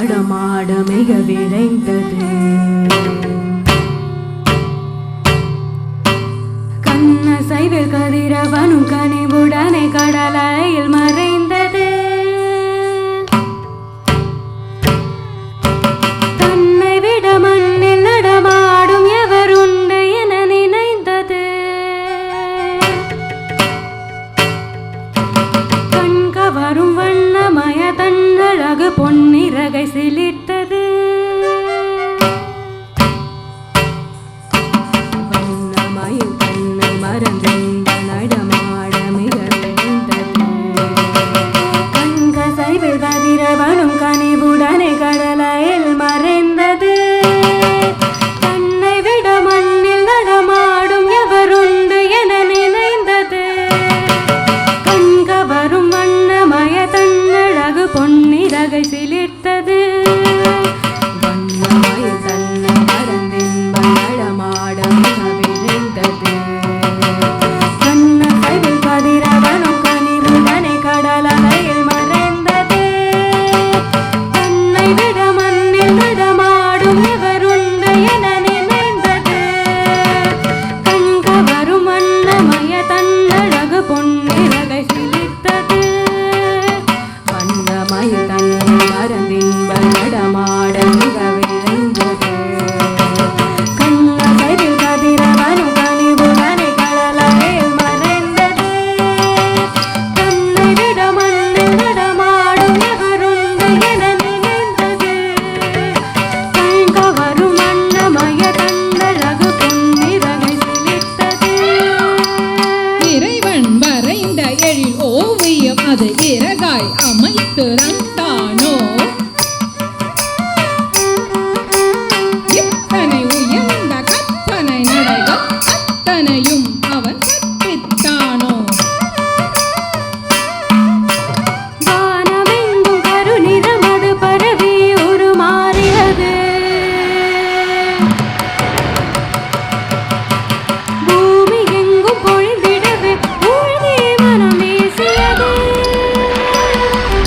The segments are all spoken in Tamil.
நடமாட மிக விரைந்தது. கண்ணசைவில் கதிரவனும் கனிவுடனே கடலையில் மறைந்தது. தன்னை விட மண்ணில் நடமாடும் எவருண்டு என நினைந்தது. கண்கவரும் வண்ணமய தன்னழகு பொன்னிறகை சிலிர்த்தது. வண்ணமயில் தன்னை மறந்திருந்த நடமாட மிக விரைந்தது. கண்கசைவில் கதிரவனும் கனிவுடனே கடலையில் மறைந்தது. தன்னை விட மண்ணில் நடமாடும் எவருண்டு என நினைந்தது. கண்கவரும் வண்ணமய தன்னழகு பொன்னிறகை சிலிர்த்தது. வண்ணமயில் தன்னை மறந்தின்ப நடமாட மிக விரைந்தது. கண்ணசைவில் கதிரவனும் கனிவுடனே கடலையில் மறைந்தது. தன்னை விட மண்ணில் நடமாடும் எவருண்டு என நினைந்தது. கண்கவரும் வண்ணமய தன்னழகு பொன்னிறகை சிலிர்த்தது. வண்ணமயில் தன்னை மறந்தின்ப நடமாட மிக விரைந்தது. கண்ணசைவில் கதிரவனும் கனிவுடனே கடலையில் மறைந்தது. தன்னை விட மண்ணில் நடமாடும் எவருண்டு என நினைந்தது. கண்கவரும் வண்ணமய தன்னழகு பொன்னிறகை சிலிர்த்தது. இறைவன் வரைந்த எழில் ஓவியம் அது இறகாய் அமைத்திருந்தானோ? இத்தனை உயர்ந்த கற்பனை நடைகள் அத்தனையும் அவன் கற்பித்தானோ? வானமெங்கும் கருநிறமது பரவி உருமாறியது. பூமி எங்கும் பொழிந்திடவே மூழ்கி மனம் வீசியது.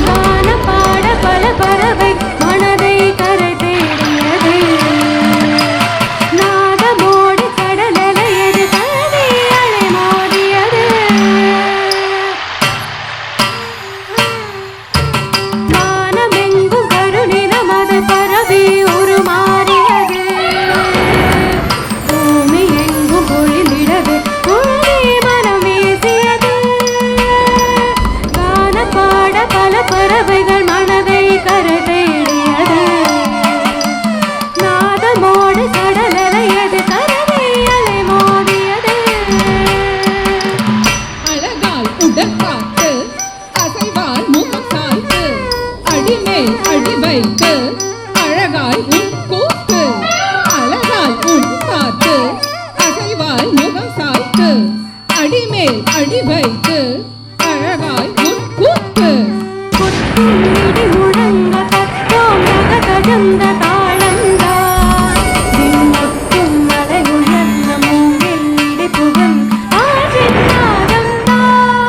வானம் பாட பல பறவை மனதை கரை தேடியது. நாதமோடு கடலலையது கவி அலை மோதியது. வானமெங்கும் கருநிறமது பரவி உருமாறியது. பூமி எங்கும் பொழிந்திடவே மூழ்கி மனம் வீசியது. கானம் பாட பல பறவைகள் மனதை கரை தேடியது. நாதமோடு கடலலையது கவி அலை மோதியது. அழகால் உடற்காத்து அசைவால் முகம் சாய்த்து அடிமேல் அடி வைத்து அழகாய் உன் கூத்து. அழகால் உன் காத்து அசைவால் முகம் சாய்த்து அடிமேல் அடி வைத்து அழகாய் உன் கூத்து. கொட்டும் இடி முழங்க கத்தோம் கககஜந்த தாளந்தான். விண்ணொட்டும் மலை உயர்ந்த மூங்கில் இடி புகன் ஆற்றின் நாதந்தான்.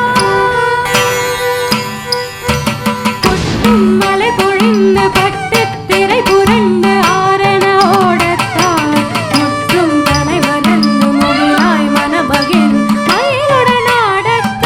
கொட்டும் மலை பொழிந்து பட்டுத் திரை புரண்டு ஆரண ஓடத்தான். முற்றும் தலை வளர்ந்து முகிலாய் மனமகிழ் மயிலுடன் ஆடத்தான்.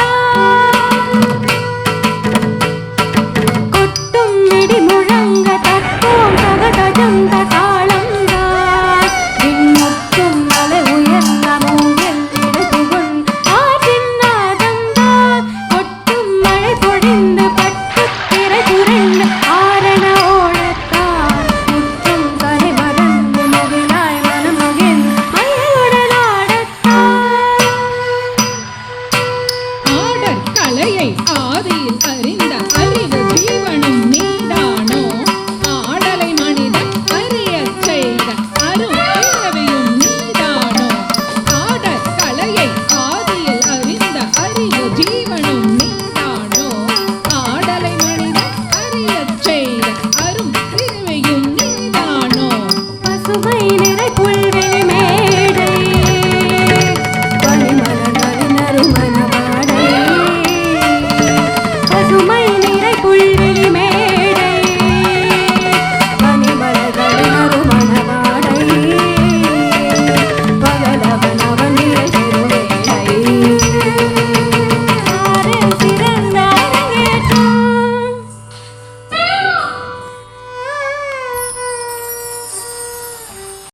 கொட்டும் இடி முழங்க தட்டோம் கககஜந்த தாளந்தான். விண்முட்டும் மலை உயர்ந்த மூங்கில் இடி புகன் ஆற்றின் நாதந்தான். கொட்டும் மழை பொழிந்து பட்டுத் திரை புரண்டு ஆரண ஓடத்தான். முற்றும் தலை மறந்து முகிலாய் மனமகிழ் மயிலுடன் ஆடத்தான். ஆடற் கலையை ஆதியில் அறிந்த அறிவு